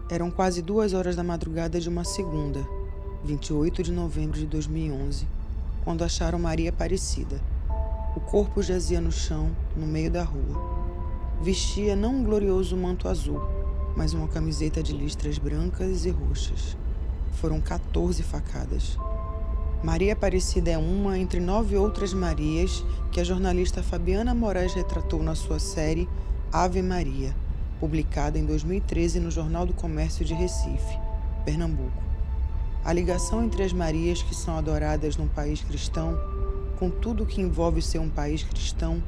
Eram quase 2 horas da madrugada de uma segunda, 28 de novembro de 2011, quando acharam Maria Aparecida. O corpo jazia no chão, no meio da rua. Vestia não um glorioso manto azul, mas uma camiseta de listras brancas e roxas. Foram 14 facadas. Maria Aparecida é uma entre 9 outras Marias que a jornalista Fabiana Moraes retratou na sua série Ave Maria, publicada em 2013 no Jornal do Comércio de Recife, Pernambuco. A ligação entre as Marias que são adoradas num país cristão, com tudo o que envolve ser um país cristão,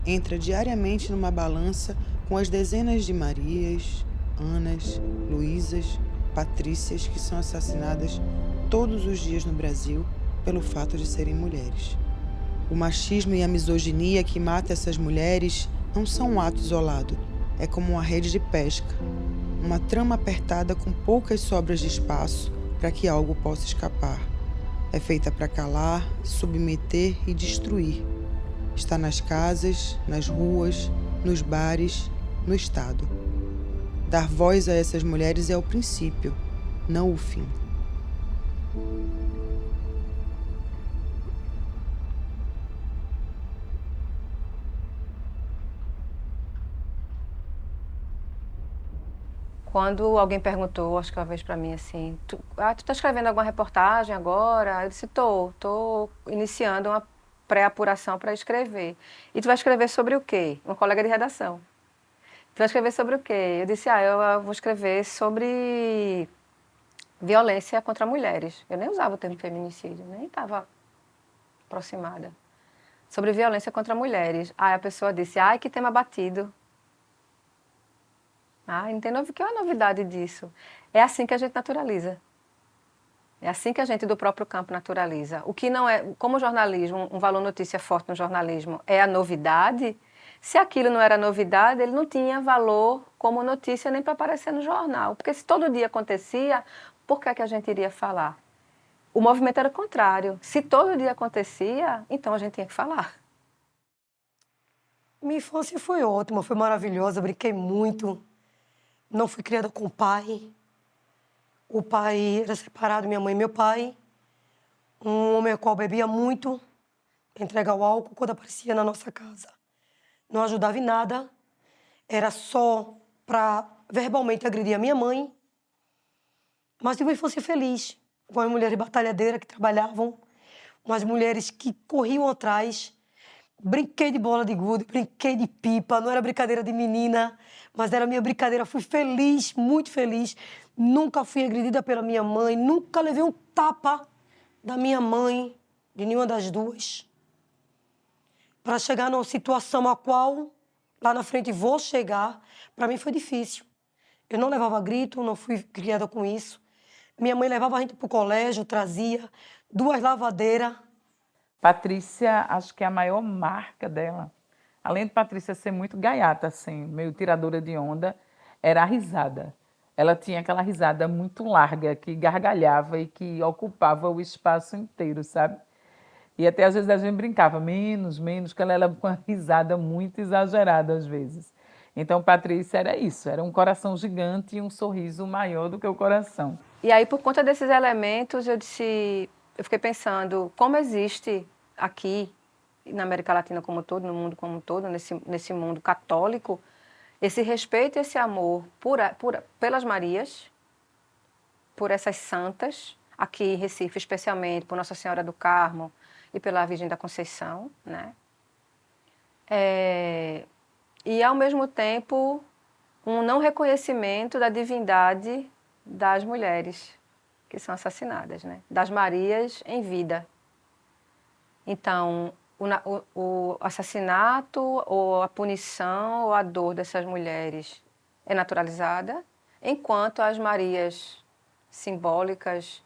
entra diariamente numa balança com as dezenas de Marias, Anas, Luísas, Patrícias que são assassinadas todos os dias no Brasil pelo fato de serem mulheres. O machismo e a misoginia que mata essas mulheres não são um ato isolado, é como uma rede de pesca, uma trama apertada com poucas sobras de espaço para que algo possa escapar. É feita para calar, submeter e destruir. Está nas casas, nas ruas, nos bares, no Estado. Dar voz a essas mulheres é o princípio, não o fim. Quando alguém perguntou, acho que uma vez para mim assim, tu tá escrevendo alguma reportagem agora? Eu disse, tô iniciando uma pré-apuração para escrever. E tu vai escrever sobre o quê? Um colega de redação. Tu vai escrever sobre o quê? Eu disse, eu vou escrever sobre violência contra mulheres. Eu nem usava o termo feminicídio, nem estava aproximada. Sobre violência contra mulheres. Aí a pessoa disse, ai, que tema batido. Não tem que é a novidade disso? É assim que a gente naturaliza. É assim que a gente do próprio campo naturaliza. O que não é, como o jornalismo, um valor notícia forte no jornalismo é a novidade, se aquilo não era novidade, ele não tinha valor como notícia nem para aparecer no jornal. Porque se todo dia acontecia, por que é que a gente iria falar? O movimento era o contrário. Se todo dia acontecia, então a gente tinha que falar. Minha infância foi ótima, foi maravilhosa, brinquei muito. Não fui criada com pai. O pai era separado, minha mãe e meu pai. Um homem ao qual bebia muito, entregava o álcool quando aparecia na nossa casa. Não ajudava em nada, era só para verbalmente agredir a minha mãe. Mas tive uma infância feliz, com as mulheres batalhadeiras que trabalhavam, umas mulheres que corriam atrás. Brinquei de bola de gude, brinquei de pipa, não era brincadeira de menina, mas era minha brincadeira. Fui feliz, muito feliz. Nunca fui agredida pela minha mãe, nunca levei um tapa da minha mãe, de nenhuma das duas. Para chegar numa situação a qual, lá na frente, vou chegar, para mim foi difícil. Eu não levava grito, não fui criada com isso. Minha mãe levava a gente para o colégio, trazia 2 lavadeiras. Patrícia, acho que é a maior marca dela, além de Patrícia ser muito gaiata, assim, meio tiradora de onda, era a risada. Ela tinha aquela risada muito larga, que gargalhava e que ocupava o espaço inteiro, sabe? E até às vezes a gente brincava, menos, que ela era com uma risada muito exagerada às vezes. Então, Patrícia era isso, era um coração gigante e um sorriso maior do que o coração. E aí, por conta desses elementos, eu fiquei pensando como existe aqui, na América Latina como um todo, no mundo como um todo, nesse mundo católico, esse respeito e esse amor pelas Marias, por essas santas, aqui em Recife especialmente, por Nossa Senhora do Carmo e pela Virgem da Conceição, né? E, ao mesmo tempo, um não reconhecimento da divindade das mulheres que são assassinadas, né? Das Marias em vida. Então, o assassinato, ou a punição, ou a dor dessas mulheres é naturalizada, enquanto as Marias simbólicas,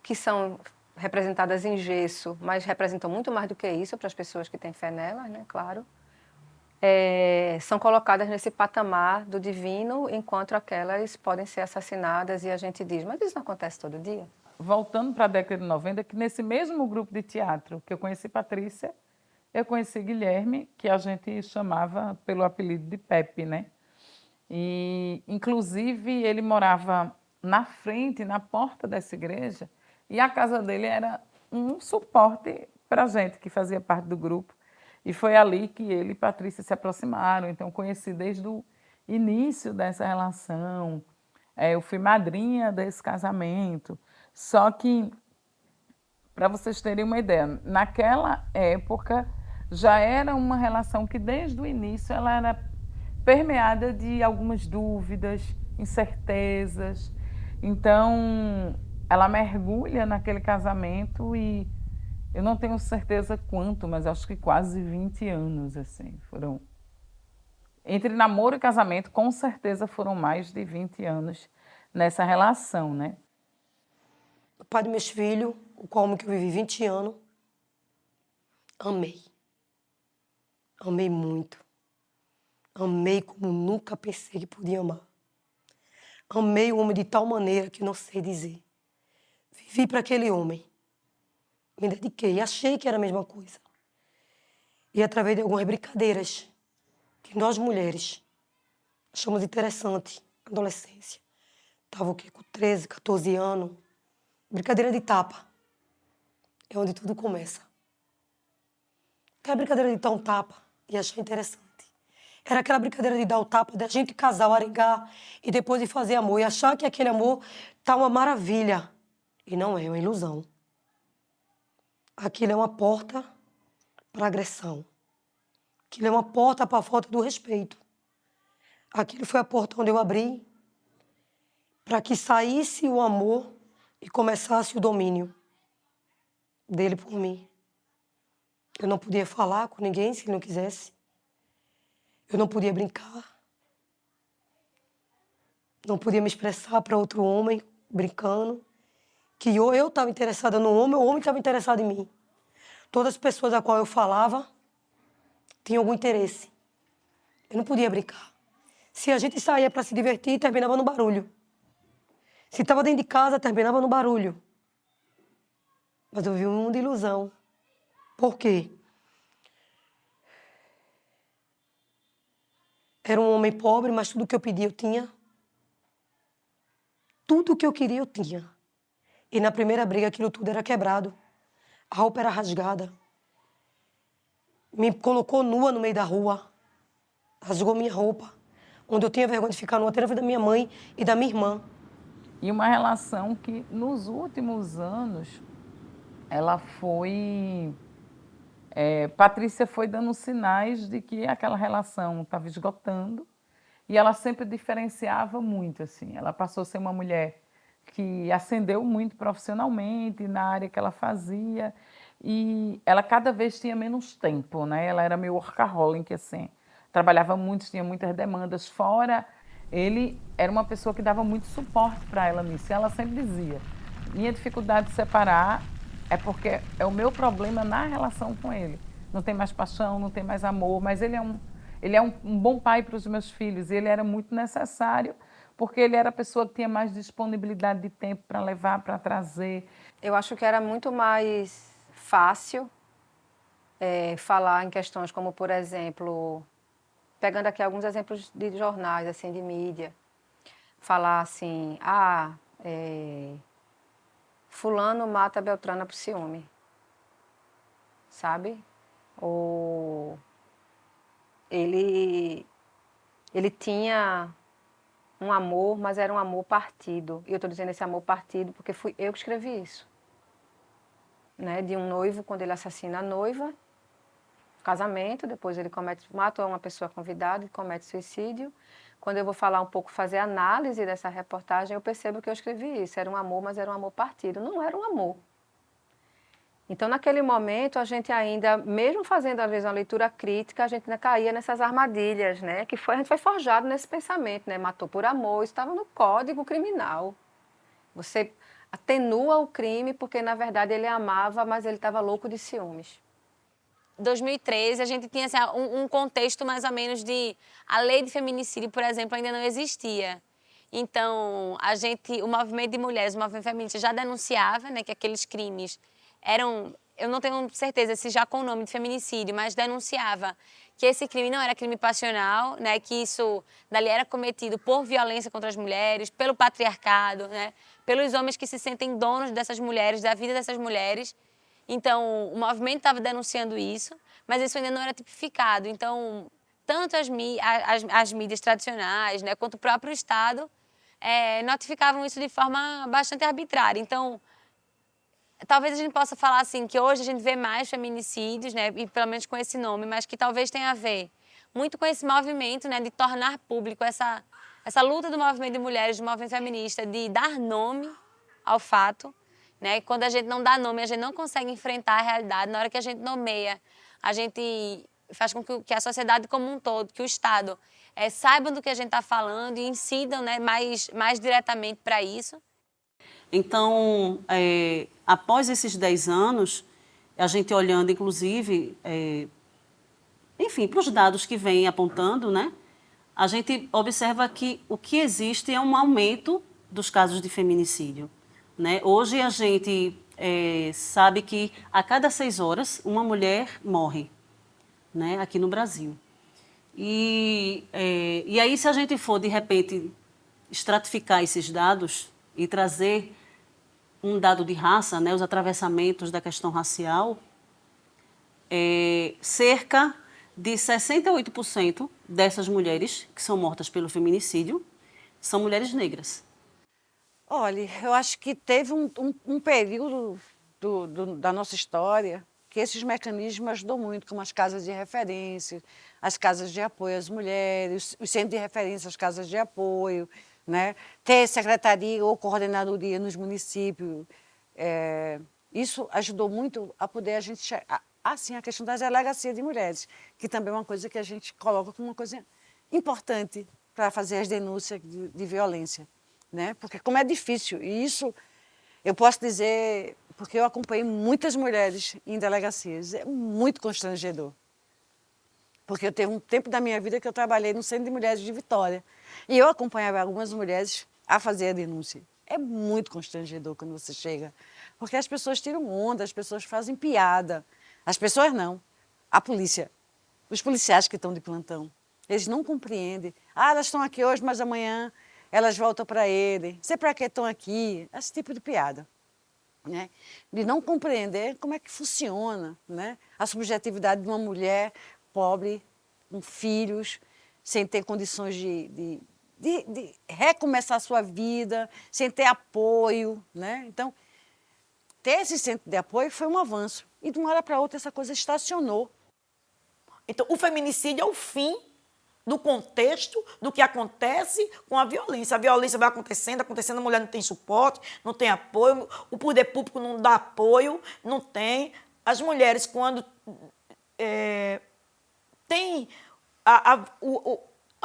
que são representadas em gesso, mas representam muito mais do que isso para as pessoas que têm fé nelas, né? Claro. São colocadas nesse patamar do divino, enquanto aquelas podem ser assassinadas e a gente diz, mas isso não acontece todo dia? Voltando para a década de 90, que nesse mesmo grupo de teatro que eu conheci Patrícia, eu conheci Guilherme, que a gente chamava pelo apelido de Pepe, né? E, inclusive, ele morava na frente, na porta dessa igreja, e a casa dele era um suporte para a gente que fazia parte do grupo. E foi ali que ele e Patrícia se aproximaram. Então, conheci desde o início dessa relação. Eu fui madrinha desse casamento. Só que, para vocês terem uma ideia, naquela época já era uma relação que desde o início ela era permeada de algumas dúvidas, incertezas. Então, ela mergulha naquele casamento e eu não tenho certeza quanto, mas acho que quase 20 anos, assim, foram. Entre namoro e casamento, com certeza foram mais de 20 anos nessa relação, né? O pai dos meus filhos, o homem que eu vivi 20 anos, amei. Amei muito. Amei como nunca pensei que podia amar. Amei o homem de tal maneira que não sei dizer. Vivi para aquele homem. Me dediquei, achei que era a mesma coisa. E através de algumas brincadeiras que nós mulheres achamos interessante, adolescência. Estava o quê? Com 13, 14 anos. Brincadeira de tapa. É onde tudo começa. Aquela brincadeira de dar um tapa e achar interessante. Era aquela brincadeira de dar o tapa, da gente casar, arengar e depois de fazer amor. E achar que aquele amor tá uma maravilha. E não é uma ilusão. Aquilo é uma porta para agressão. Aquilo é uma porta para a falta do respeito. Aquilo foi a porta onde eu abri para que saísse o amor e começasse o domínio dele por mim. Eu não podia falar com ninguém se ele não quisesse. Eu não podia brincar. Não podia me expressar para outro homem brincando. Que ou eu estava interessada no homem ou o homem estava interessado em mim. Todas as pessoas a qual eu falava tinham algum interesse. Eu não podia brincar. Se a gente saía para se divertir, terminava no barulho. Se estava dentro de casa, terminava no barulho. Mas eu vi um mundo de ilusão. Por quê? Era um homem pobre, mas tudo que eu pedia eu tinha. Tudo que eu queria eu tinha. E na primeira briga aquilo tudo era quebrado. A roupa era rasgada. Me colocou nua no meio da rua. Rasgou minha roupa. Onde eu tinha vergonha de ficar nua, até na frente da minha mãe e da minha irmã. E uma relação que, nos últimos anos, ela foi... Patrícia foi dando sinais de que aquela relação estava esgotando e ela sempre diferenciava muito, assim. Ela passou a ser uma mulher que ascendeu muito profissionalmente na área que ela fazia e ela cada vez tinha menos tempo, né? Ela era meio workaholic, assim. Trabalhava muito, tinha muitas demandas. Fora, ele era uma pessoa que dava muito suporte para ela nisso. E ela sempre dizia, minha dificuldade de separar é porque é o meu problema na relação com ele. Não tem mais paixão, não tem mais amor, mas ele é um bom pai para os meus filhos. E ele era muito necessário, porque ele era a pessoa que tinha mais disponibilidade de tempo para levar, para trazer. Eu acho que era muito mais fácil falar em questões como, por exemplo, pegando aqui alguns exemplos de jornais, assim, de mídia, falar assim, fulano mata Beltrana por ciúme, sabe? Ou ele tinha um amor, mas era um amor partido. E eu estou dizendo esse amor partido porque fui eu que escrevi isso. Né? De um noivo, quando ele assassina a noiva, casamento, depois ele mata uma pessoa convidada e comete suicídio. Quando eu vou falar um pouco, fazer análise dessa reportagem, eu percebo que eu escrevi isso. Era um amor, mas era um amor partido. Não era um amor. Então, naquele momento, a gente ainda, mesmo fazendo, às vezes, uma leitura crítica, a gente ainda caía nessas armadilhas, né? A gente foi forjado nesse pensamento, né? Matou por amor, isso estava no Código Criminal. Você atenua o crime porque, na verdade, ele amava, mas ele estava louco de ciúmes. 2013, a gente tinha assim, um contexto mais ou menos de... A lei de feminicídio, por exemplo, ainda não existia. Então, o movimento de mulheres, o movimento feminista já denunciava, né, que aqueles crimes eram... Eu não tenho certeza se já com o nome de feminicídio, mas denunciava que esse crime não era crime passional, né, que isso dali era cometido por violência contra as mulheres, pelo patriarcado, né, pelos homens que se sentem donos dessas mulheres, da vida dessas mulheres. Então, o movimento estava denunciando isso, mas isso ainda não era tipificado. Então, tanto as mídias tradicionais, né, quanto o próprio Estado notificavam isso de forma bastante arbitrária. Então, talvez a gente possa falar assim, que hoje a gente vê mais feminicídios, né, e pelo menos com esse nome, mas que talvez tenha a ver muito com esse movimento, né, de tornar público essa luta do movimento de mulheres, do movimento feminista, de dar nome ao fato, né? E quando a gente não dá nome, a gente não consegue enfrentar a realidade. Na hora que a gente nomeia, a gente faz com que a sociedade como um todo, que o Estado saibam do que a gente está falando e incidam, né, mais diretamente para isso. Então, após esses 10 anos, a gente olhando, inclusive, enfim, para os dados que vêm apontando, né, a gente observa que o que existe é um aumento dos casos de feminicídio, né? Hoje a gente sabe que a cada 6 horas uma mulher morre, né, aqui no Brasil. E aí, se a gente for, de repente, estratificar esses dados e trazer um dado de raça, né, os atravessamentos da questão racial, cerca de 68% dessas mulheres que são mortas pelo feminicídio são mulheres negras. Olha, eu acho que teve um período da nossa história que esses mecanismos ajudou muito, como as casas de referência, as casas de apoio às mulheres, os centros de referência, as casas de apoio, né? Ter secretaria ou coordenadoria nos municípios. Isso ajudou muito a poder a gente... Assim, a questão das delegacias de mulheres, que também é uma coisa que a gente coloca como uma coisa importante para fazer as denúncias de violência, né? Porque como é difícil, e isso eu posso dizer, porque eu acompanhei muitas mulheres em delegacias, é muito constrangedor. Porque eu teve um tempo da minha vida que eu trabalhei no Centro de Mulheres de Vitória, e eu acompanhava algumas mulheres a fazer a denúncia. É muito constrangedor quando você chega, porque as pessoas tiram onda, as pessoas fazem piada. As pessoas não, a polícia, os policiais que estão de plantão, eles não compreendem. Elas estão aqui hoje, mas amanhã elas voltam para ele. Sei para que estão aqui, esse tipo de piada, né? De não compreender como é que funciona, né, a subjetividade de uma mulher pobre, com filhos, sem ter condições de recomeçar a sua vida, sem ter apoio, né? Então, ter esse centro de apoio foi um avanço. E de uma hora para outra essa coisa estacionou. Então, o feminicídio é o fim do contexto do que acontece com a violência. A violência vai acontecendo, a mulher não tem suporte, não tem apoio, o poder público não dá apoio, não tem. As mulheres, quando tem... A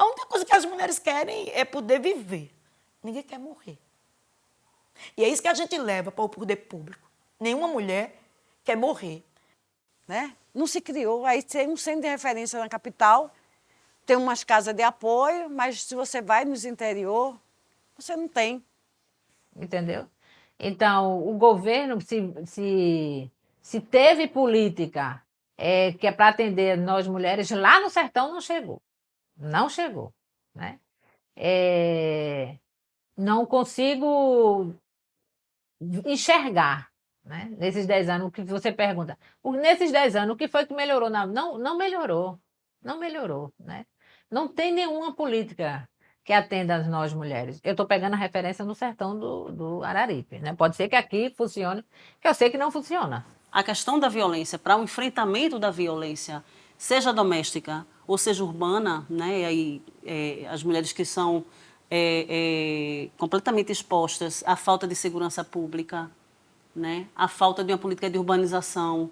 única coisa que as mulheres querem é poder viver. Ninguém quer morrer. E é isso que a gente leva para o poder público. Nenhuma mulher quer morrer. Né? Não se criou. Aí tem um centro de referência na capital, tem umas casas de apoio, mas se você vai nos interior, você não tem. Entendeu? Então, o governo, se teve política que é para atender nós mulheres, lá no sertão não chegou. Não chegou. Né? Não consigo enxergar, né? Nesses 10 anos, o que você pergunta. Nesses 10 anos, o que foi que melhorou? Não melhorou. Não melhorou. Né? Não tem nenhuma política que atenda as nós mulheres. Eu estou pegando a referência no sertão do Araripe. Né? Pode ser que aqui funcione, que eu sei que não funciona. A questão da violência, para o enfrentamento da violência, seja doméstica ou seja urbana, né? E aí, as mulheres que são completamente expostas à falta de segurança pública, né? À falta de uma política de urbanização,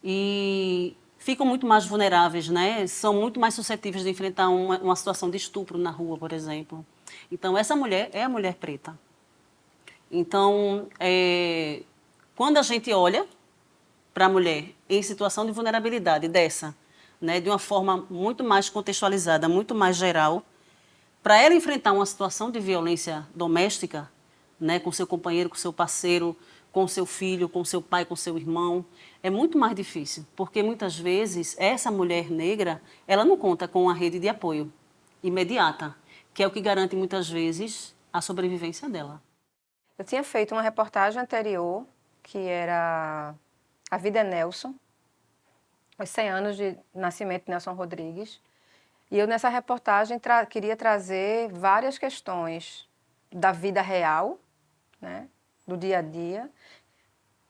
e ficam muito mais vulneráveis, né? São muito mais suscetíveis de enfrentar uma situação de estupro na rua, por exemplo. Então, essa mulher é a mulher preta. Então, quando a gente olha para a mulher em situação de vulnerabilidade dessa, né, de uma forma muito mais contextualizada, muito mais geral, para ela enfrentar uma situação de violência doméstica, né, com seu companheiro, com seu parceiro, com seu filho, com seu pai, com seu irmão. É muito mais difícil, porque muitas vezes essa mulher negra, ela não conta com uma rede de apoio imediata, que é o que garante muitas vezes a sobrevivência dela. Eu tinha feito uma reportagem anterior, que era A Vida é Nelson, os 100 anos de nascimento de Nelson Rodrigues. E eu, nessa reportagem, queria trazer várias questões da vida real, né, do dia a dia,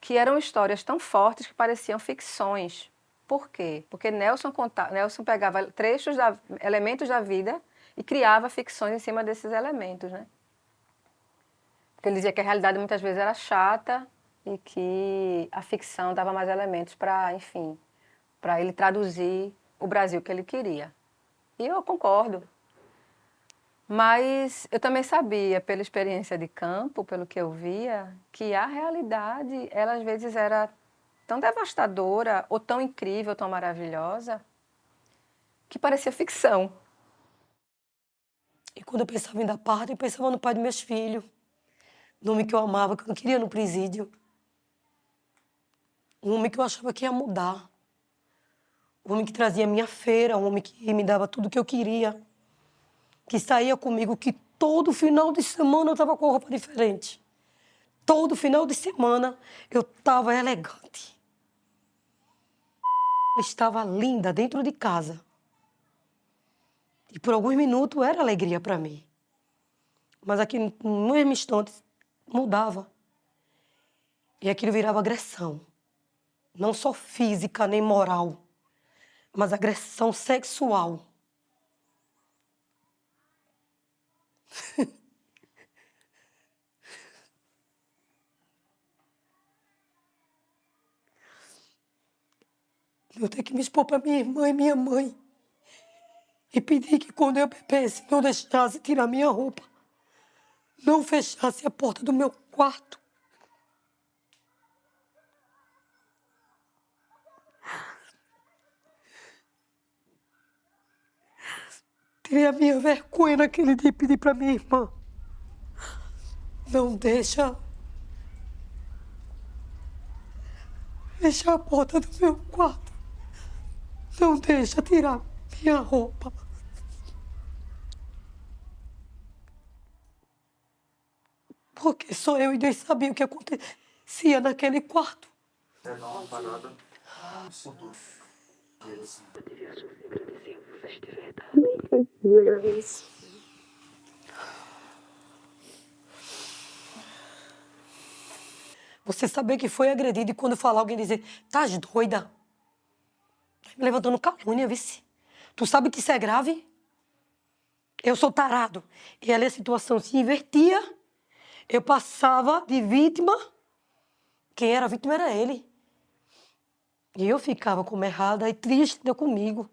que eram histórias tão fortes que pareciam ficções. Por quê? Porque Nelson pegava elementos da vida e criava ficções em cima desses elementos, né? Porque ele dizia que a realidade muitas vezes era chata e que a ficção dava mais elementos para, enfim, para ele traduzir o Brasil que ele queria. E eu concordo. Mas eu também sabia, pela experiência de campo, pelo que eu via, que a realidade, ela às vezes era tão devastadora, ou tão incrível, tão maravilhosa, que parecia ficção. E quando eu pensava em dar parte, eu pensava no pai dos meus filhos, no homem que eu amava, que eu não queria no presídio. Um homem que eu achava que ia mudar. Um homem que trazia a minha feira, um homem que me dava tudo o que eu queria. Que saía comigo, que todo final de semana eu estava com roupa diferente. Todo final de semana eu estava elegante. Eu estava linda dentro de casa. E por alguns minutos era alegria para mim. Mas aqui no mesmo instante mudava. E aquilo virava agressão. Não só física nem moral, mas agressão sexual. Eu tenho que me expor para minha irmã e minha mãe. E pedir que quando eu bebesse, não deixasse tirar minha roupa. Não fechasse a porta do meu quarto. Tirei a minha vergonha naquele dia e pedi para minha irmã. Não deixa fechar a porta do meu quarto. Não deixa tirar minha roupa. Porque só eu e Deus sabia o que acontecia naquele quarto. Você saber que foi agredido e quando falar alguém dizer, "Tás doida?" Tá me levantando calúnia, vice. Tu sabe que isso é grave? Eu sou tarado. E ali a situação se invertia. Eu passava de vítima. Quem era vítima era ele. E eu ficava como errada e triste comigo.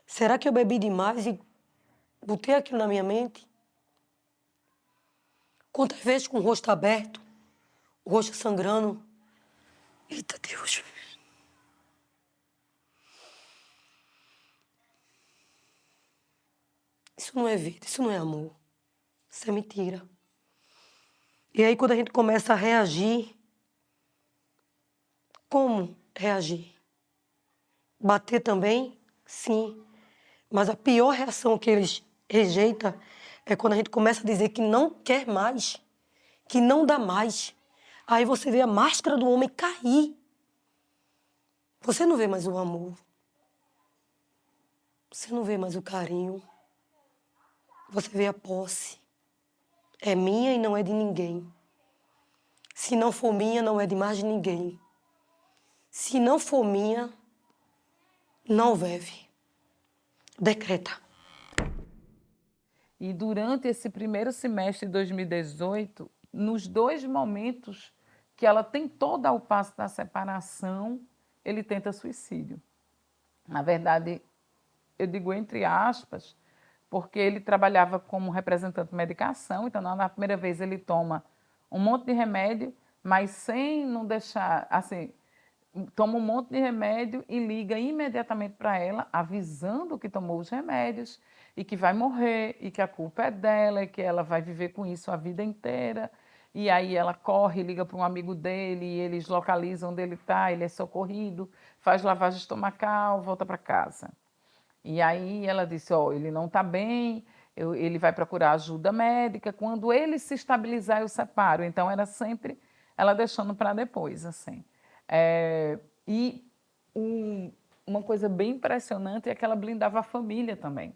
Será que eu bebi demais e botei aquilo na minha mente? Quantas vezes com o rosto aberto, o rosto sangrando. Eita Deus. Isso não é vida, isso não é amor. Isso é mentira. E aí quando a gente começa a reagir, como reagir? Bater também? Sim. Mas a pior reação que eles rejeitam é quando a gente começa a dizer que não quer mais, que não dá mais. Aí você vê a máscara do homem cair. Você não vê mais o amor. Você não vê mais o carinho. Você vê a posse. É minha e não é de ninguém. Se não for minha, não é de mais de ninguém. Se não for minha, não vive. Decreta. E durante esse primeiro semestre de 2018, nos 2 momentos que ela tentou dar o passo da separação, ele tenta suicídio. Na verdade, eu digo entre aspas, porque ele trabalhava como representante de medicação, então na primeira vez ele toma um monte de remédio, mas sem não deixar, assim, toma um monte de remédio e liga imediatamente para ela, avisando que tomou os remédios e que vai morrer, e que a culpa é dela, e que ela vai viver com isso a vida inteira. e aí ela corre, liga para um amigo dele, e eles localizam onde ele está, ele é socorrido, faz lavagem estomacal, volta para casa. E aí ela disse, ó, ele não está bem, ele vai procurar ajuda médica, quando ele se estabilizar eu separo. Então era sempre ela deixando para depois, assim. E uma coisa bem impressionante é que ela blindava a família também.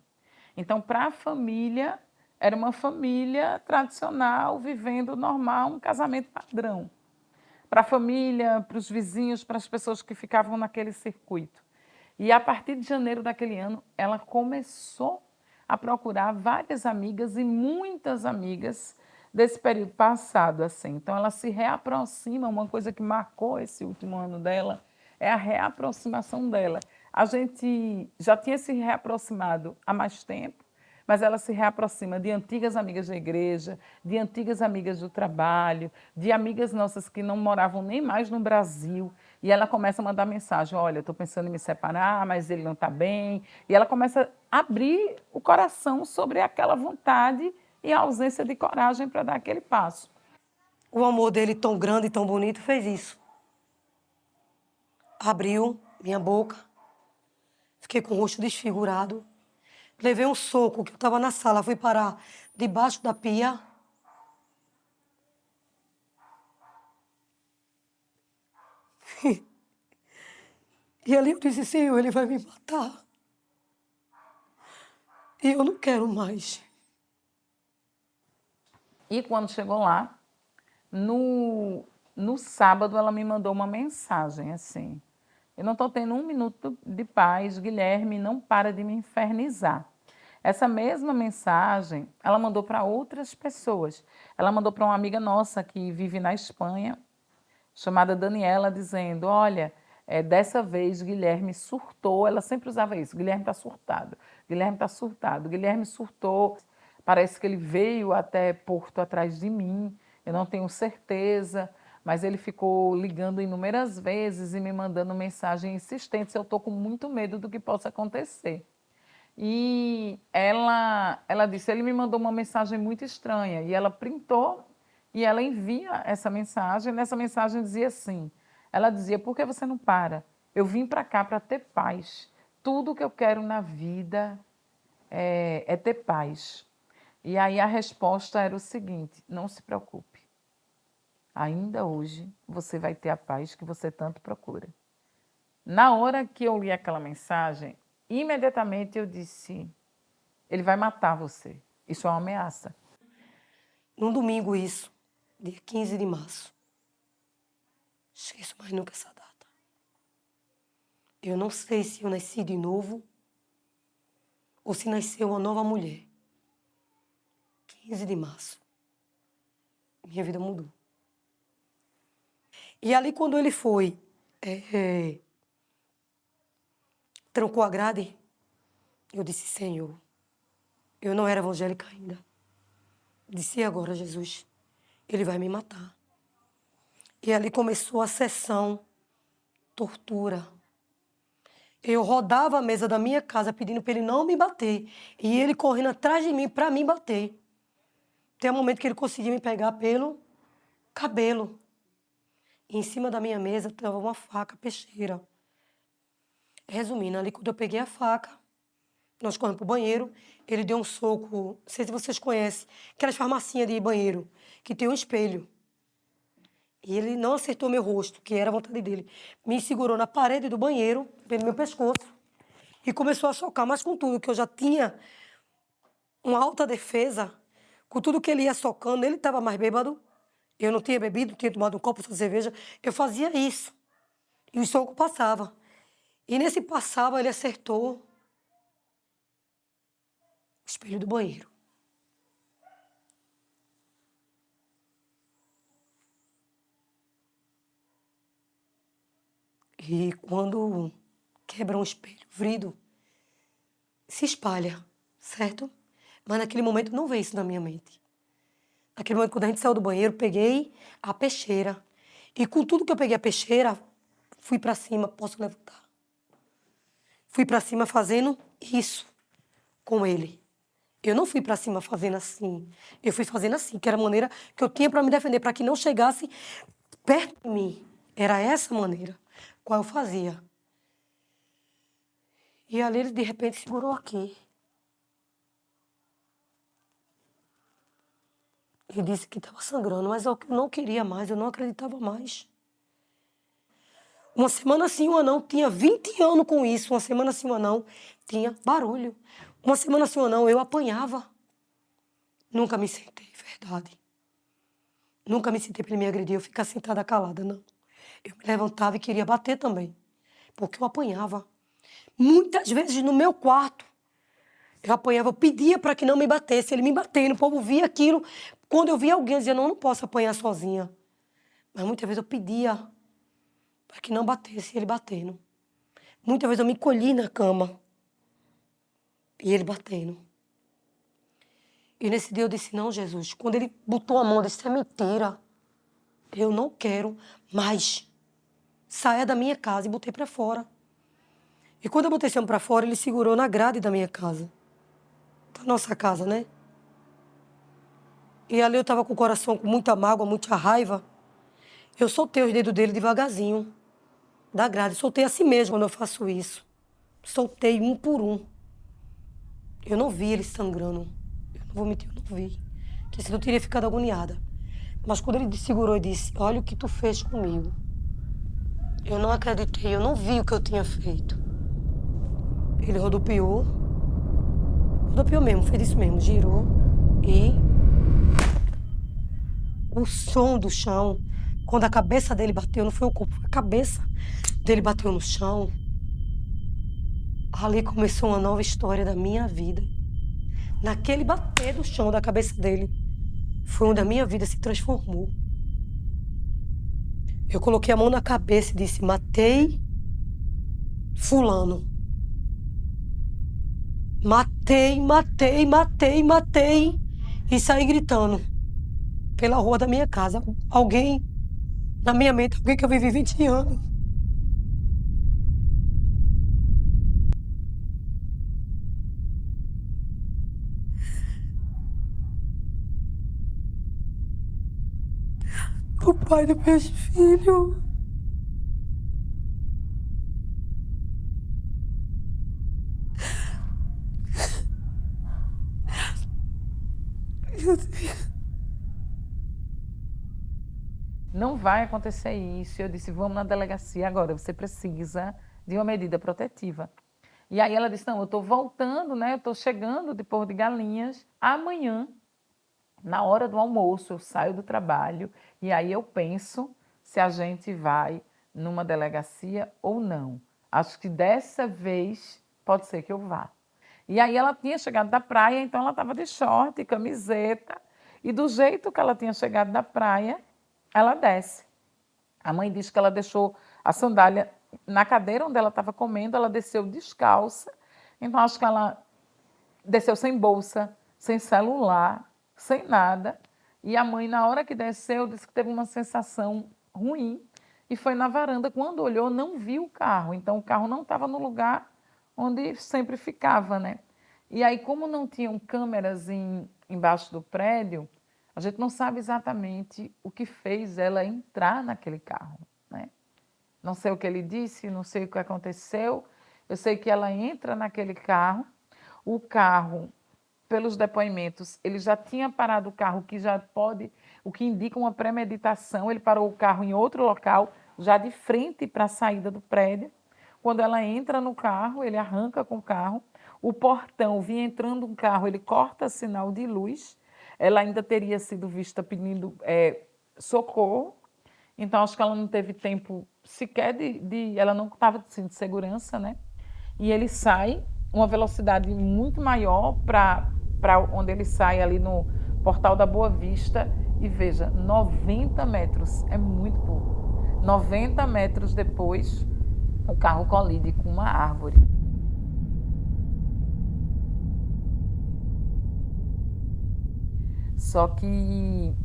Então, para a família, era uma família tradicional, vivendo normal, um casamento padrão. Para a família, para os vizinhos, para as pessoas que ficavam naquele circuito. E a partir de janeiro daquele ano, ela começou a procurar várias amigas e muitas amigas desse período passado, assim. Então, ela se reaproxima, uma coisa que marcou esse último ano dela é a reaproximação dela. A gente já tinha se reaproximado há mais tempo, mas ela se reaproxima de antigas amigas da igreja, de antigas amigas do trabalho, de amigas nossas que não moravam nem mais no Brasil. E ela começa a mandar mensagem, olha, estou pensando em me separar, mas ele não está bem. E ela começa a abrir o coração sobre aquela vontade e a ausência de coragem para dar aquele passo. O amor dele tão grande e tão bonito fez isso. Abriu minha boca, fiquei com o rosto desfigurado, levei um soco, que eu estava na sala, fui parar debaixo da pia. E ali eu disse, Senhor, ele vai me matar. E eu não quero mais. E quando chegou lá, no sábado ela me mandou uma mensagem assim, eu não estou tendo um minuto de paz, Guilherme, não para de me infernizar. Essa mesma mensagem ela mandou para outras pessoas. Ela mandou para uma amiga nossa que vive na Espanha, chamada Daniela, dizendo, olha, dessa vez Guilherme surtou, ela sempre usava isso, Guilherme está surtado, Guilherme está surtado, Guilherme surtou, parece que ele veio até Porto atrás de mim, eu não tenho certeza, mas ele ficou ligando inúmeras vezes e me mandando mensagem insistente, eu estou com muito medo do que possa acontecer. E ela disse, ele me mandou uma mensagem muito estranha, e ela printou, e ela envia essa mensagem, nessa mensagem dizia assim, ela dizia, por que você não para? Eu vim para cá para ter paz, tudo que eu quero na vida é ter paz. E aí a resposta era o seguinte, não se preocupe, ainda hoje você vai ter a paz que você tanto procura. Na hora que eu li aquela mensagem, imediatamente eu disse, ele vai matar você, isso é uma ameaça. Num domingo isso, dia 15 de março. Esqueço mais nunca essa data. Eu não sei se eu nasci de novo ou se nasceu uma nova mulher. 15 de março. Minha vida mudou. E ali quando ele foi, trancou a grade, eu disse, Senhor, eu não era evangélica ainda. Disse, e agora, Jesus? Ele vai me matar. E ali começou a sessão, tortura. Eu rodava a mesa da minha casa pedindo para ele não me bater. E ele correndo atrás de mim para me bater. Tem um momento que ele conseguia me pegar pelo cabelo. E em cima da minha mesa estava uma faca peixeira. Resumindo, ali quando eu peguei a faca, nós corremos para o banheiro, ele deu um soco, não sei se vocês conhecem, aquelas farmacinhas de banheiro, que tem um espelho. E ele não acertou meu rosto, que era a vontade dele. Me segurou na parede do banheiro, pelo meu pescoço, e começou a socar, mas com tudo, que eu já tinha uma alta defesa, com tudo que ele ia socando, ele estava mais bêbado, eu não tinha bebido, tinha tomado um copo de cerveja, eu fazia isso, e o soco passava. E nesse passava, ele acertou o espelho do banheiro. E quando quebra um espelho vrido, se espalha, certo? Mas naquele momento não veio isso na minha mente. Naquele momento, quando a gente saiu do banheiro, peguei a peixeira. E com tudo que eu peguei a peixeira, fui para cima, posso levantar. Fui para cima fazendo isso com ele. Eu não fui para cima fazendo assim. Eu fui fazendo assim, que era a maneira que eu tinha para me defender, para que não chegasse perto de mim. Era essa maneira qual eu fazia. E ali ele, de repente, segurou aqui. E disse que estava sangrando, mas eu não queria mais, eu não acreditava mais. Uma semana sim, uma não, tinha 20 anos com isso. Uma semana sim, uma não, tinha barulho. Uma semana sim, uma não, eu apanhava. Nunca me sentei, verdade. Nunca me sentei para ele me agredir, eu ficava sentada calada, não. Eu me levantava e queria bater também, porque eu apanhava. Muitas vezes no meu quarto, eu apanhava, eu pedia para que não me batesse, ele me batendo, o povo via aquilo. Quando eu via alguém, eu dizia, não posso apanhar sozinha. Mas muitas vezes eu pedia para que não batesse, ele batendo. Muitas vezes eu me encolhi na cama e ele batendo. E nesse dia eu disse, não, Jesus, quando ele botou a mão, eu disse, é mentira. Eu não quero mais. Saia da minha casa e botei para fora. E quando eu botei esse homem para fora, ele segurou na grade da minha casa. Da nossa casa, né? E ali eu estava com o coração com muita mágoa, muita raiva. Eu soltei os dedos dele devagarzinho, da grade. Soltei assim mesmo quando eu faço isso. Soltei um por um. Eu não vi ele sangrando. Eu não vou mentir, eu não vi. Porque senão eu teria ficado agoniada. Mas quando ele segurou e disse, olha o que tu fez comigo. Eu não acreditei, eu não vi o que eu tinha feito. Ele rodopiou mesmo, fez isso mesmo, girou e o som do chão, quando a cabeça dele bateu, não foi o corpo, a cabeça dele bateu no chão, ali começou uma nova história da minha vida. Naquele bater do chão da cabeça dele, foi onde a minha vida se transformou. Eu coloquei a mão na cabeça e disse, matei fulano. Matei, matei, matei, matei. E saí gritando pela rua da minha casa. Alguém, na minha mente, alguém que eu vivi 20 anos. O pai dos meus filhos. Meu Deus. Não vai acontecer isso. Eu disse, vamos na delegacia agora, você precisa de uma medida protetiva. E aí ela disse, não, eu estou voltando, né? Eu estou chegando de Porto de Galinhas. Amanhã, na hora do almoço, eu saio do trabalho e aí eu penso se a gente vai numa delegacia ou não. Acho que dessa vez pode ser que eu vá. E aí ela tinha chegado da praia, então ela estava de short, camiseta, e do jeito que ela tinha chegado da praia, ela desce. A mãe diz que ela deixou a sandália na cadeira onde ela estava comendo, ela desceu descalça, então acho que ela desceu sem bolsa, sem celular, sem nada, e a mãe, na hora que desceu, disse que teve uma sensação ruim, e foi na varanda, quando olhou, não viu o carro, então o carro não estava no lugar onde sempre ficava, né? E aí, como não tinham câmeras embaixo do prédio, a gente não sabe exatamente o que fez ela entrar naquele carro, né? Não sei o que ele disse, não sei o que aconteceu. Eu sei que ela entra naquele carro. O carro, pelos depoimentos, ele já tinha parado o carro, o que indica uma premeditação. Ele parou o carro em outro local, já de frente para a saída do prédio. Quando ela entra no carro, ele arranca com o carro. O portão, vinha entrando um carro, ele corta sinal de luz. Ela ainda teria sido vista pedindo socorro. Então, acho que ela não teve tempo sequer ela não estava de cinto de segurança, né? E ele sai uma velocidade muito maior para onde ele sai, ali no Portal da Boa Vista. E veja, 90 metros, é muito pouco. 90 metros depois, o carro colide com uma árvore. Só que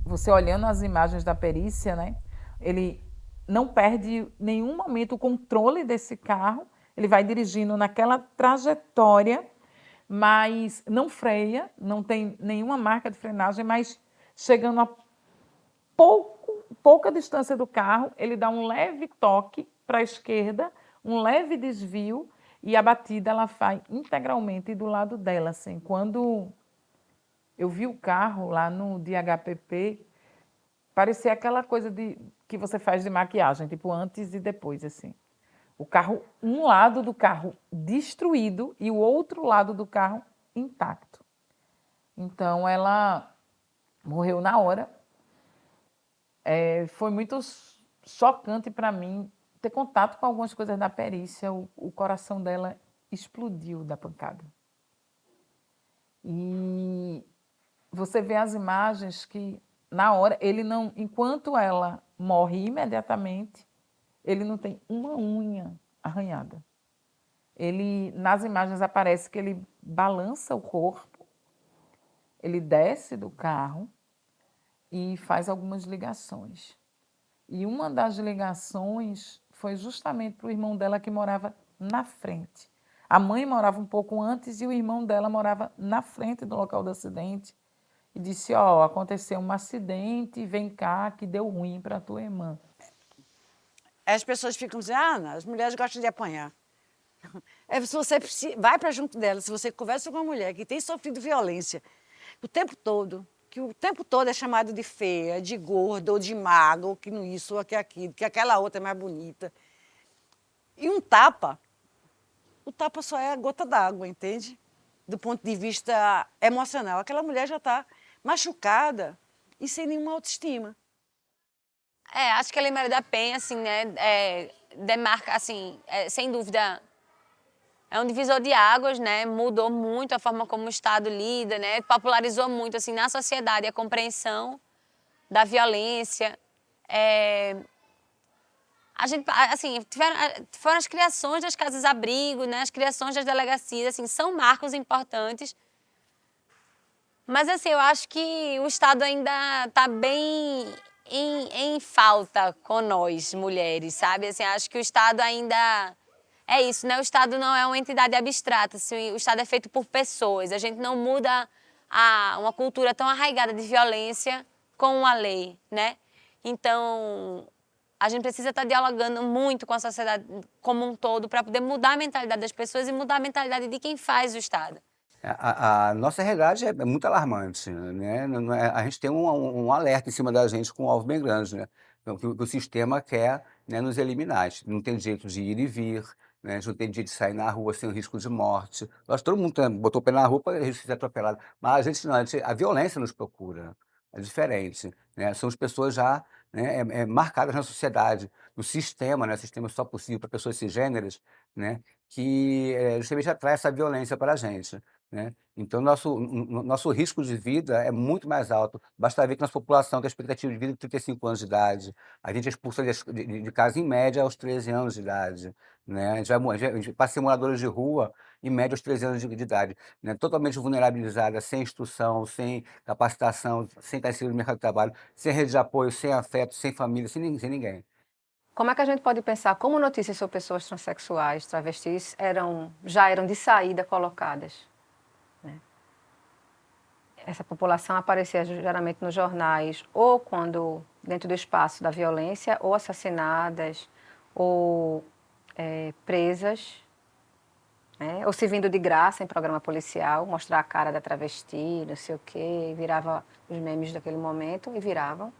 você olhando as imagens da perícia, né, ele não perde nenhum momento o controle desse carro, ele vai dirigindo naquela trajetória mas não freia, não tem nenhuma marca de frenagem, mas chegando a pouca distância do carro, ele dá um leve toque para a esquerda, um leve desvio, e a batida ela vai integralmente do lado dela. Assim. Quando eu vi o carro lá no DHPP, parecia aquela coisa que você faz de maquiagem, tipo antes e depois, assim. O carro, um lado do carro destruído e o outro lado do carro intacto. Então, ela morreu na hora. Foi muito chocante para mim ter contato com algumas coisas da perícia. O coração dela explodiu da pancada. E você vê as imagens que, na hora, ele não, enquanto ela morre imediatamente, ele não tem uma unha arranhada. Nas imagens aparece que ele balança o corpo, ele desce do carro e faz algumas ligações. E uma das ligações foi justamente para o irmão dela que morava na frente. A mãe morava um pouco antes e o irmão dela morava na frente do local do acidente. E disse, aconteceu um acidente, vem cá, que deu ruim para a tua irmã. As pessoas ficam dizendo, as mulheres gostam de apanhar. Se você vai para junto dela, se você conversa com uma mulher que tem sofrido violência o tempo todo, que o tempo todo é chamado de feia, de gorda, ou de magra, ou que não isso, ou que aquilo, que aquela outra é mais bonita. E o tapa só é a gota d'água, entende? Do ponto de vista emocional. Aquela mulher já está machucada e sem nenhuma autoestima. Acho que a Lei Maria da Penha, assim, né, demarca, assim, sem dúvida, é um divisor de águas, né, mudou muito a forma como o Estado lida, né, popularizou muito, assim, na sociedade a compreensão da violência. A gente, assim, foram as criações das casas-abrigo, né, as criações das delegacias, assim, são marcos importantes. Mas, assim, eu acho que o Estado ainda está bem em falta com nós, mulheres, sabe? Assim, acho que o Estado ainda... É isso, né? O Estado não é uma entidade abstrata, assim, o Estado é feito por pessoas. A gente não muda uma cultura tão arraigada de violência com uma lei, né? Então, a gente precisa estar dialogando muito com a sociedade como um todo para poder mudar a mentalidade das pessoas e mudar a mentalidade de quem faz o Estado. A nossa realidade é muito alarmante, né? A gente tem um alerta em cima da gente com um alvo bem grande, né? Então, que o sistema quer, né, nos eliminar. A gente não tem direito de ir e vir, né? A gente não tem direito de sair na rua sem o risco de morte. Todo mundo botou o pé na rua para risco de ser atropelado. Mas a gente não, a violência nos procura. É diferente, né? São as pessoas já, né, marcadas na sociedade, no sistema, né? O sistema só possível para pessoas cisgêneras, né? Que justamente atrai essa violência para a gente. Né? Então, nosso risco de vida é muito mais alto. Basta ver que nossa população tem a expectativa de vida de 35 anos de idade. A gente é expulso de casa, em média, aos 13 anos de idade. Né? A gente passa a ser moradores de rua, em média, aos 13 anos de idade. Né? Totalmente vulnerabilizada, sem instrução, sem capacitação, sem estar inserido no mercado de trabalho, sem rede de apoio, sem afeto, sem família, sem ninguém. Como é que a gente pode pensar como notícias sobre pessoas transexuais, travestis, já eram de saída colocadas? Essa população aparecia geralmente nos jornais, ou quando dentro do espaço da violência, ou assassinadas, ou presas, né? Ou se vindo de graça em programa policial, mostrar a cara da travesti, não sei o quê, virava os memes daquele momento e viravam.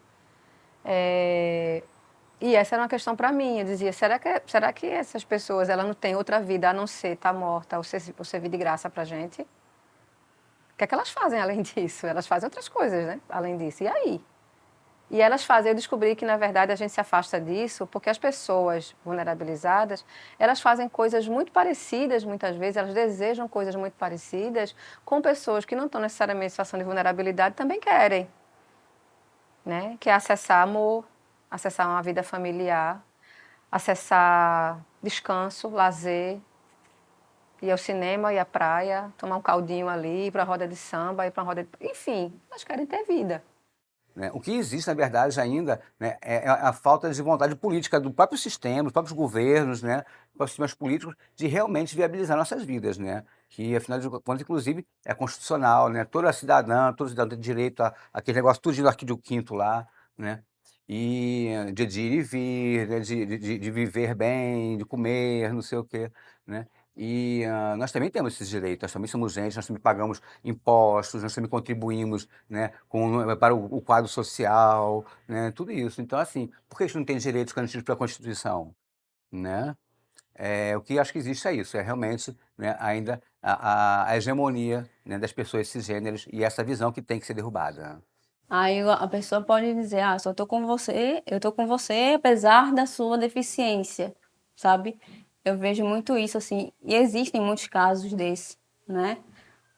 E essa era uma questão para mim. Eu dizia, será que essas pessoas não têm outra vida a não ser estar morta ou servir de graça para a gente? O que é que elas fazem além disso? Elas fazem outras coisas, né? Além disso. E aí? E elas fazem, eu descobri que, na verdade, a gente se afasta disso porque as pessoas vulnerabilizadas, elas fazem coisas muito parecidas, muitas vezes, elas desejam coisas muito parecidas com pessoas que não estão necessariamente em situação de vulnerabilidade também querem. Né? Que é acessar amor, acessar uma vida familiar, acessar descanso, lazer, ir ao cinema, ir à praia, tomar um caldinho ali, ir para a roda de samba, ir para a roda de... Enfim, elas querem ter vida. né? O que existe, na verdade, ainda, né, é a falta de vontade política do próprio sistema, dos próprios governos, né, dos próprios sistemas políticos, de realmente viabilizar nossas vidas, né? Que, afinal de contas, inclusive, é constitucional, né? Todo cidadão tem direito àquele negócio tudo do artigo 5º lá, né? E de ir e vir, né? De viver bem, de comer, não sei o quê, né? E nós também temos esses direitos, nós também somos gente, nós também pagamos impostos, nós também contribuímos, né, para o quadro social, né, tudo isso. Então, assim, por que a gente não tem direitos garantidos pela Constituição, né? O que acho que existe é isso, é realmente, né, ainda a hegemonia, né, das pessoas cisgêneros e essa visão que tem que ser derrubada. Aí a pessoa pode dizer, ah, só tô com você, eu tô com você apesar da sua deficiência, sabe? Eu vejo muito isso, assim, e existem muitos casos desses, né?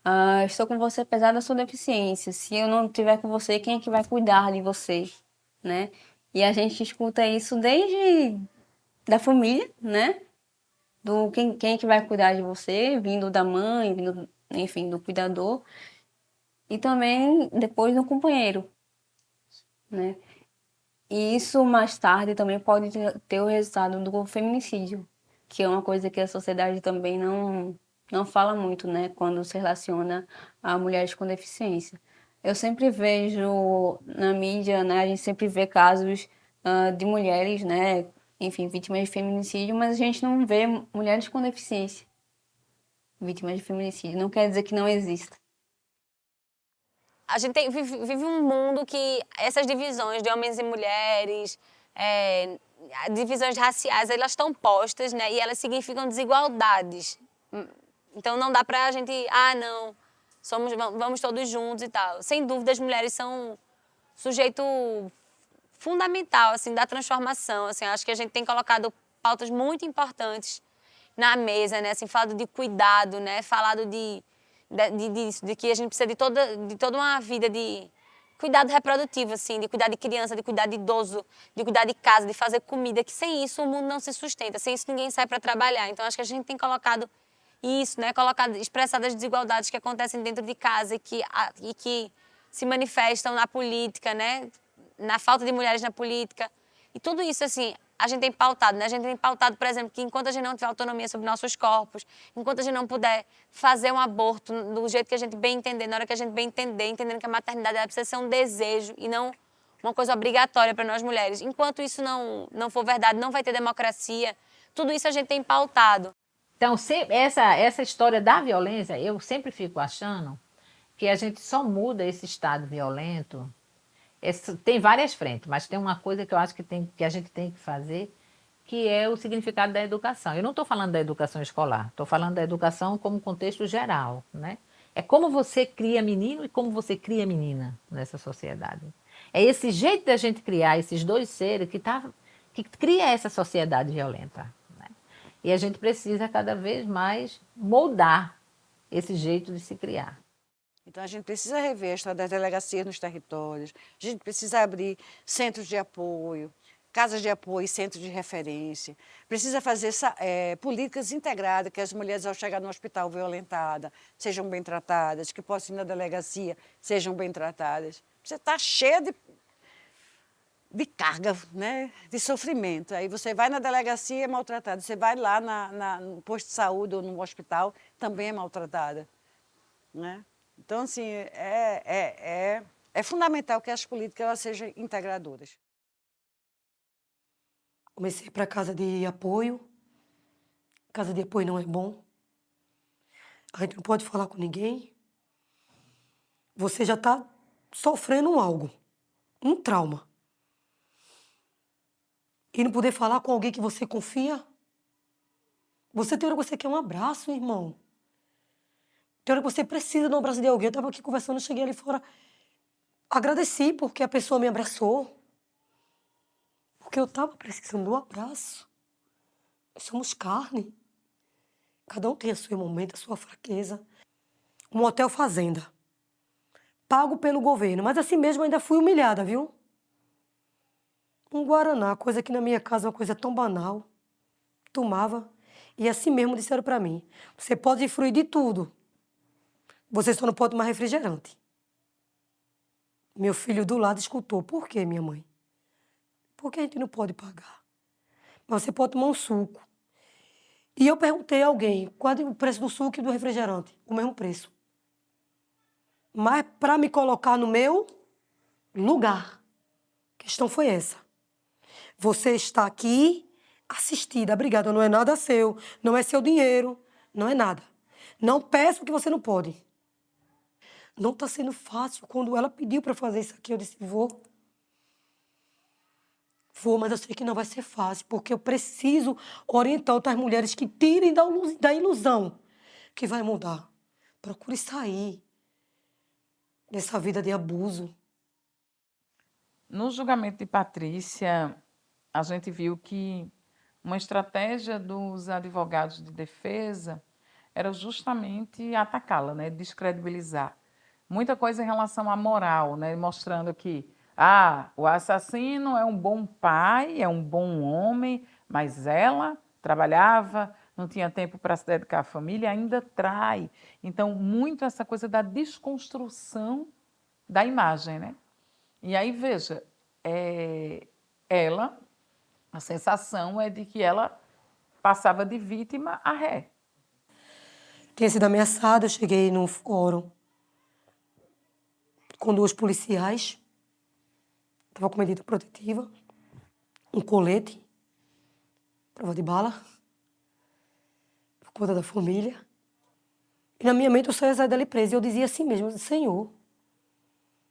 Ah, estou com você apesar da sua deficiência. Se eu não estiver com você, quem é que vai cuidar de você, né? E a gente escuta isso desde da família, né? Do quem é que vai cuidar de você, vindo da mãe, vindo, enfim, do cuidador. E também depois do companheiro, né? E isso mais tarde também pode ter o resultado do feminicídio, que é uma coisa que a sociedade também não fala muito, né? Quando se relaciona a mulheres com deficiência. Eu sempre vejo na mídia, né? A gente sempre vê casos de mulheres, né? Enfim, vítimas de feminicídio, mas a gente não vê mulheres com deficiência vítimas de feminicídio. Não quer dizer que não exista. A gente vive um mundo que essas divisões de homens e mulheres, divisões raciais, elas estão postas, né? E elas significam desigualdades. Então não dá pra gente, não, vamos todos juntos e tal. Sem dúvida as mulheres são sujeito fundamental, assim, da transformação. Assim, acho que a gente tem colocado pautas muito importantes na mesa, né? Assim, falado de cuidado, né? Falado de que a gente precisa de toda uma vida de cuidado reprodutivo, assim, de cuidar de criança, de cuidar de idoso, de cuidar de casa, de fazer comida, que sem isso o mundo não se sustenta, sem isso ninguém sai para trabalhar. Então, acho que a gente tem colocado isso, né? Expressado as desigualdades que acontecem dentro de casa e que se manifestam na política, né? Na falta de mulheres na política. E tudo isso, assim, a gente tem pautado, né? A gente tem pautado, por exemplo, que enquanto a gente não tiver autonomia sobre nossos corpos, enquanto a gente não puder fazer um aborto do jeito que a gente bem entender, na hora que a gente bem entender, entendendo que a maternidade ela precisa ser um desejo e não uma coisa obrigatória para nós mulheres. Enquanto isso não for verdade, não vai ter democracia. Tudo isso a gente tem pautado. Então, essa história da violência, eu sempre fico achando que a gente só muda esse estado violento. Tem várias frentes, mas tem uma coisa que eu acho que a gente tem que fazer, que é o significado da educação. Eu não estou falando da educação escolar, estou falando da educação como contexto geral, né? É como você cria menino e como você cria menina nessa sociedade. É esse jeito da gente criar esses dois seres que cria essa sociedade violenta, né? E a gente precisa cada vez mais moldar esse jeito de se criar. Então, a gente precisa rever a história das delegacias nos territórios, a gente precisa abrir centros de apoio, casas de apoio e centros de referência, precisa fazer políticas integradas, que as mulheres, ao chegar no hospital violentadas, sejam bem tratadas, que possam ir na delegacia, sejam bem tratadas. Você está cheia de carga, né? De sofrimento. Aí você vai na delegacia, é maltratada. Você vai lá no posto de saúde ou no hospital, também é maltratada, né? Então, assim, é fundamental que as políticas elas sejam integradoras. Comecei para casa de apoio. Casa de apoio não é bom. A gente não pode falar com ninguém. Você já está sofrendo algo, um trauma. E não poder falar com alguém que você confia. Você tem hora que você quer um abraço, irmão. Tem hora que você precisa de um abraço de alguém. Eu estava aqui conversando, cheguei ali fora. Agradeci porque a pessoa me abraçou. Porque eu estava precisando do abraço. Nós somos carne. Cada um tem o seu momento, a sua fraqueza. Um hotel fazenda. Pago pelo governo. Mas assim mesmo ainda fui humilhada, viu? Um guaraná, coisa que na minha casa é uma coisa tão banal. Tomava. E assim mesmo disseram para mim. Você pode fruir de tudo. Você só não pode tomar refrigerante. Meu filho do lado escutou. Por quê, minha mãe? Porque a gente não pode pagar. Mas você pode tomar um suco. E eu perguntei a alguém, qual é o preço do suco e do refrigerante? O mesmo preço. Mas para me colocar no meu lugar, a questão foi essa. Você está aqui assistida, obrigada, não é nada seu, não é seu dinheiro, não é nada. Não peço o que você não pode. Não está sendo fácil. Quando ela pediu para fazer isso aqui, eu disse, vou. Vou, mas eu sei que não vai ser fácil, porque eu preciso orientar outras mulheres que tirem da ilusão que vai mudar. Procure sair dessa vida de abuso. No julgamento de Patrícia, a gente viu que uma estratégia dos advogados de defesa era justamente atacá-la, né? Descredibilizar. Muita coisa em relação à moral, né? Mostrando que o assassino é um bom pai, é um bom homem, mas ela trabalhava, não tinha tempo para se dedicar à família, ainda trai. Então, muito essa coisa da desconstrução da imagem, né? E aí, veja, ela, a sensação é de que ela passava de vítima a ré. Tinha sido ameaçada, eu cheguei num fórum com 2 policiais, estava com medida protetiva, um colete, prova de bala, por conta da família. E na minha mente eu só ia sair dali presa. E eu dizia assim mesmo, Senhor,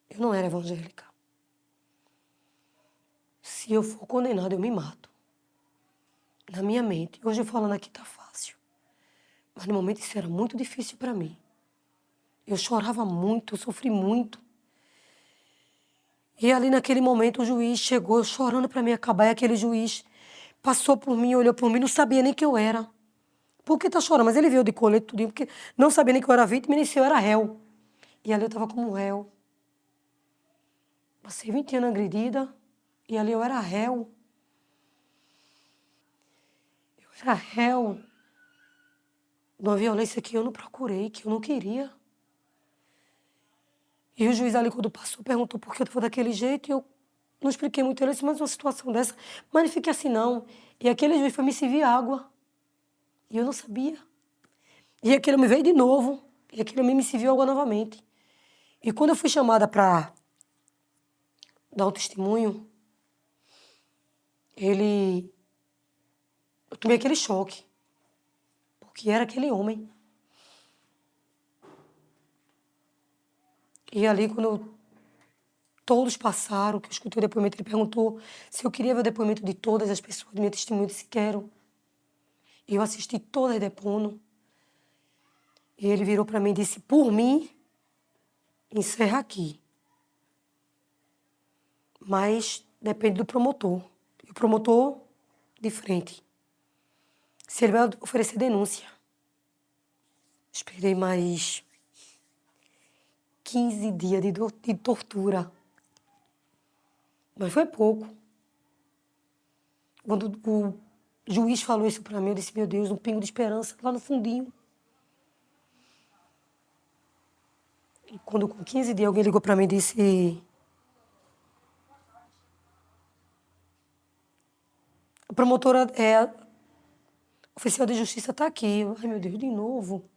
eu não era evangélica. Se eu for condenada, eu me mato. Na minha mente. Hoje eu falando aqui tá fácil. Mas no momento isso era muito difícil para mim. Eu chorava muito, eu sofri muito. E ali naquele momento o juiz chegou chorando para mim acabar. E aquele juiz passou por mim, olhou por mim, não sabia nem que eu era. Por que tá chorando? Mas ele veio de colete tudinho, porque não sabia nem que eu era vítima e nem se eu era réu. E ali eu estava como réu. Passei 20 anos agredida e ali eu era réu. Eu era réu de uma violência que eu não procurei, que eu não queria. E o juiz ali, quando passou, perguntou por que eu estava daquele jeito e eu não expliquei muito. Ele disse, mas uma situação dessa, mas não fique assim não. E aquele juiz foi me servir água. E eu não sabia. E aquele me veio de novo. E aquele me serviu água novamente. E quando eu fui chamada para dar um testemunho, eu tomei aquele choque. Porque era aquele homem. E ali, quando todos passaram, que eu escutei o depoimento, ele perguntou se eu queria ver o depoimento de todas as pessoas, do meu testemunho, eu disse, quero. E eu assisti todas depondo. E ele virou para mim e disse, por mim, encerra aqui. Mas depende do promotor. E o promotor, de frente. Se ele vai oferecer denúncia. Esperei mais 15 dias de tortura. Mas foi pouco. Quando o juiz falou isso para mim, eu disse, meu Deus, um pingo de esperança lá no fundinho. E quando com 15 dias alguém ligou para mim e disse, a promotora oficial de justiça está aqui. Ai, meu Deus, de novo.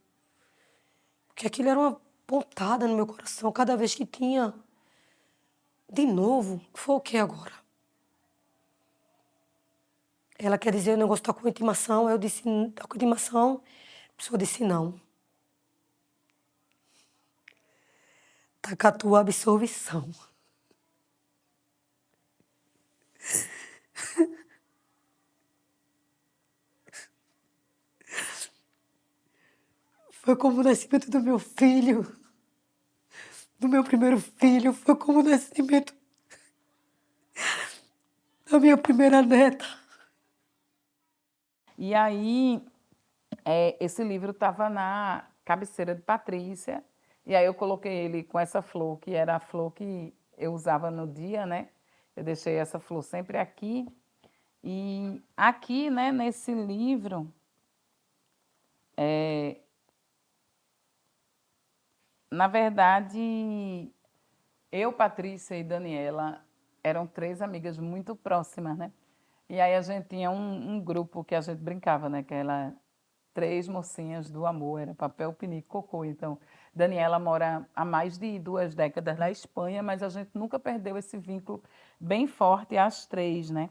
Porque aquilo era uma pontada no meu coração. Cada vez que tinha, de novo, foi o que agora? Ela quer dizer, o negócio está com intimação. Eu disse, está com intimação. A pessoa disse, não. Está com a tua absolvição. Foi como o nascimento do meu filho, do meu primeiro filho. Foi como o nascimento da minha primeira neta. E aí, esse livro estava na cabeceira de Patrícia, e aí eu coloquei ele com essa flor, que era a flor que eu usava no dia, né? Eu deixei essa flor sempre aqui. E aqui, né, nesse livro, na verdade, Eu, Patrícia e Daniela eram 3 amigas muito próximas, né? E aí a gente tinha um grupo que a gente brincava, né? Que era 3 mocinhas do amor, era papel, pinico, cocô. Então, Daniela mora há mais de 2 décadas na Espanha, mas a gente nunca perdeu esse vínculo bem forte às 3, né?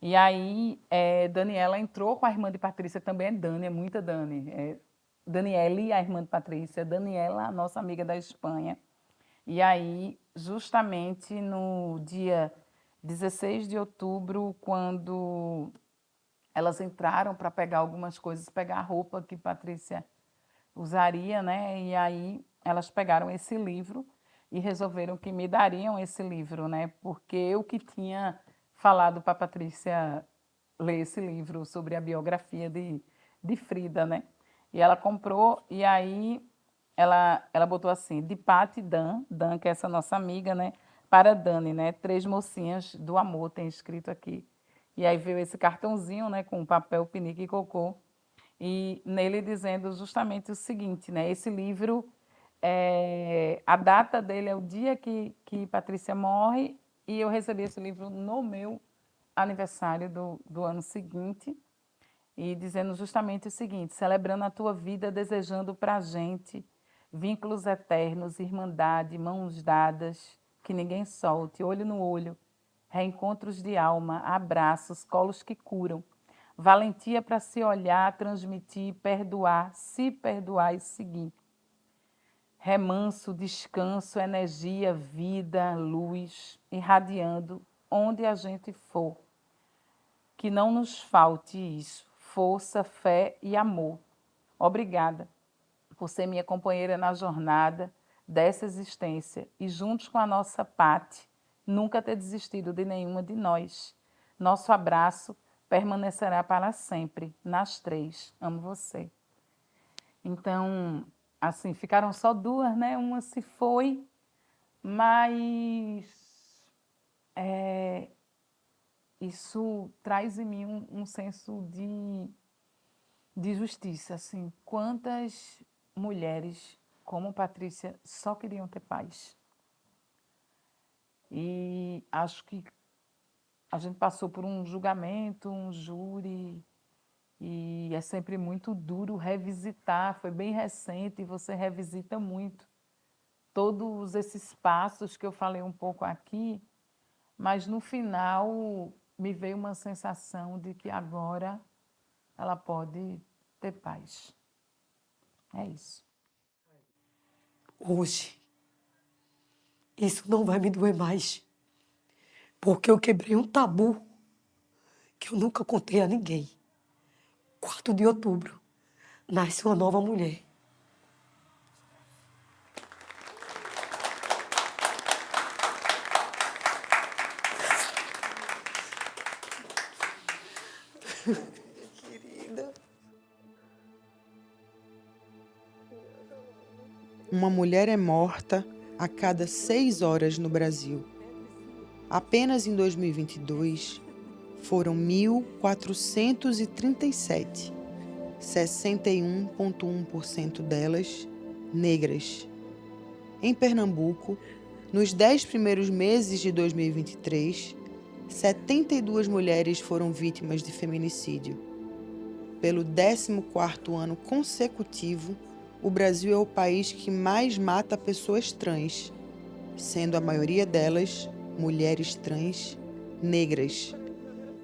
E aí, Daniela entrou com a irmã de Patrícia, também é Dani, é muita Dani. Daniele, a irmã de Patrícia, Daniela, a nossa amiga da Espanha. E aí, justamente no dia 16 de outubro, quando elas entraram para pegar algumas coisas, pegar a roupa que Patrícia usaria, né? E aí elas pegaram esse livro e resolveram que me dariam esse livro, né? Porque eu que tinha falado para Patrícia ler esse livro sobre a biografia de Frida, né? E ela comprou e aí ela botou assim, de Pati Dan, que é essa nossa amiga, né? Para Dani, né? 3 mocinhas do amor, tem escrito aqui. E aí veio esse cartãozinho, né? Com papel, pinico e cocô. E nele dizendo justamente o seguinte, né? Esse livro, a data dele é o dia que Patrícia morre e eu recebi esse livro no meu aniversário do ano seguinte e dizendo justamente o seguinte, celebrando a tua vida, desejando para a gente vínculos eternos, irmandade, mãos dadas, que ninguém solte, olho no olho, reencontros de alma, abraços, colos que curam, valentia para se olhar, transmitir, perdoar, se perdoar e seguir. Remanso, descanso, energia, vida, luz, irradiando onde a gente for. Que não nos falte isso, força, fé e amor. Obrigada por ser minha companheira na jornada dessa existência e juntos com a nossa Pati, nunca ter desistido de nenhuma de nós. Nosso abraço permanecerá para sempre, nas 3. Amo você. Então, assim, ficaram só 2, né? Uma se foi, mas isso traz em mim um senso de justiça, assim. Quantas mulheres como Patrícia só queriam ter paz. E acho que a gente passou por um julgamento, um júri, e é sempre muito duro revisitar. Foi bem recente e você revisita muito todos esses passos que eu falei um pouco aqui, mas no final me veio uma sensação de que agora ela pode ter paz. É isso. Hoje, isso não vai me doer mais, porque eu quebrei um tabu que eu nunca contei a ninguém. 4 de outubro, nasce uma nova mulher. Querida. Uma mulher é morta a cada 6 horas no Brasil. Apenas em 2022, foram 1.437, 61,1% delas negras. Em Pernambuco, nos 10 primeiros meses de 2023, 72 mulheres foram vítimas de feminicídio. Pelo 14º ano consecutivo, o Brasil é o país que mais mata pessoas trans, sendo a maioria delas mulheres trans negras.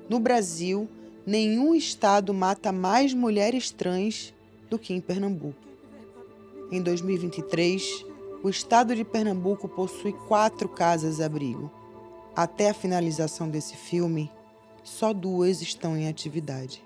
No Brasil, nenhum estado mata mais mulheres trans do que em Pernambuco. Em 2023, o estado de Pernambuco possui 4 casas-abrigo. Até a finalização desse filme, só 2 estão em atividade.